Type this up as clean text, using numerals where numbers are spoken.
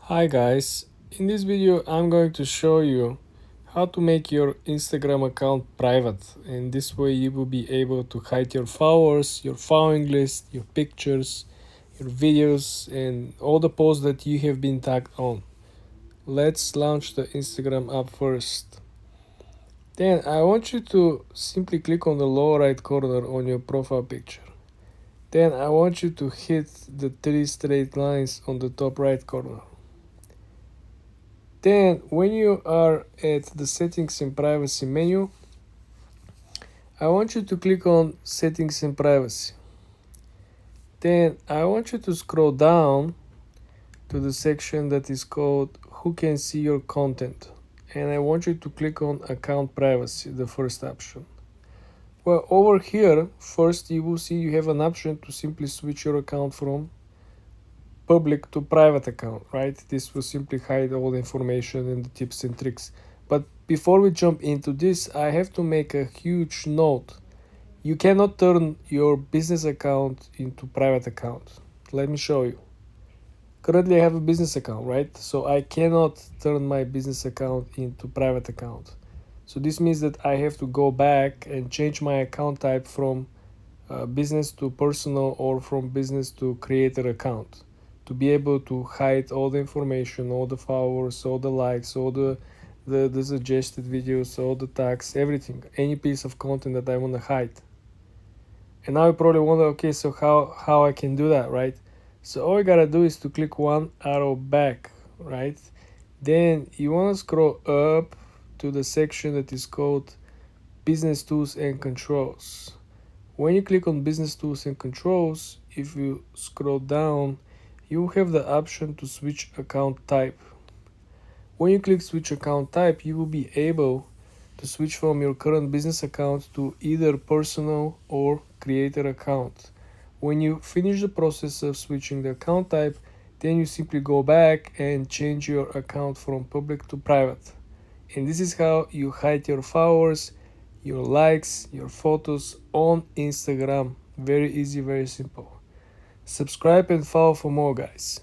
Hi guys, in this video I'm going to show you how to make your Instagram account private, and this way you will be able to hide your followers, your following list, your pictures, your videos and all the posts that you have been tagged on. Let's launch the Instagram app first. Then I want you to simply click on the lower right corner on your profile picture. Then I want you to hit the three straight lines on the top right corner. Then when you are at the settings and privacy menu, I want you to click on settings and privacy. Then I want you to scroll down to the section that is called who can see your content. And I want you to click on account privacy, the first option. Well, over here, first you will see you have an option to simply switch your account from public to private account, right? This will simply hide all the information and the tips and tricks. But before we jump into this, I have to make a huge note. You cannot turn your business account into private account. Let me show you. Currently I have a business account, right? So I cannot turn my business account into private account. So this means that I have to go back and change my account type from business to personal or from business to creator account, to be able to hide all the information, all the followers, all the likes, all the suggested videos, all the tags, everything, any piece of content that I want to hide. And now you probably wonder, okay, so how I can do that, right? So all you gotta do is to click one arrow back, right? Then you want to scroll up to the section that is called business tools and controls. When you click on business tools and controls, if you scroll down, you have the option to switch account type. When you click switch account type, you will be able to switch from your current business account to either personal or creator account. When you finish the process of switching the account type, then you simply go back and change your account from public to private. And this is how you hide your followers, your likes, your photos on Instagram. Very easy, very simple. Subscribe and follow for more, guys.